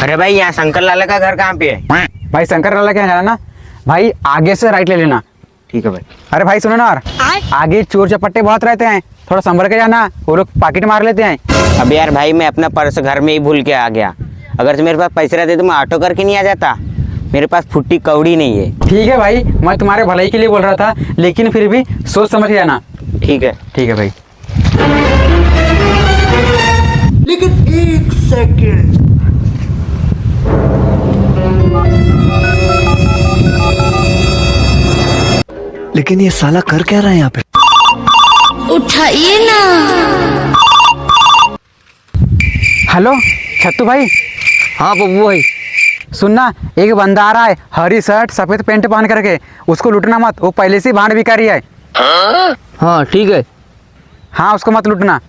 अरे भाई यहाँ शंकर लाला का घर कहाँ पे है? भाई शंकर लाला के यहाँ जाना ना भाई, आगे से राइट ले लेना। ठीक है भाई। अरे भाई सुनो ना यार, आगे चोर चपट्टे बहुत रहते हैं, थोड़ा संभल के जाना, वो लोग पॉकेट मार लेते हैं। अब यार भाई मैं अपना पर्स घर में ही भूल के आ गया। अगर मेरे पास पैसे रहते तो मैं ऑटो करके नहीं आ जाता। मेरे पास फुट्टी कौड़ी नहीं है। ठीक है भाई, मैं तुम्हारे भलाई के लिए बोल रहा था, लेकिन फिर भी सोच समझ के जाना। ठीक है। ठीक है भाई। लेकिन एक सेकंड, लेकिन ये साला कर क्या रहा है यहाँ पे? उठाइए ना। हेलो छत्तू भाई। हाँ बब्बू भाई। सुनना, एक बंदा आ रहा है, हरी शर्ट सफेद पैंट पहन करके, उसको लूटना मत, वो पहले से भांड भिखारी है। हाँ ठीक है। हाँ उसको मत लूटना।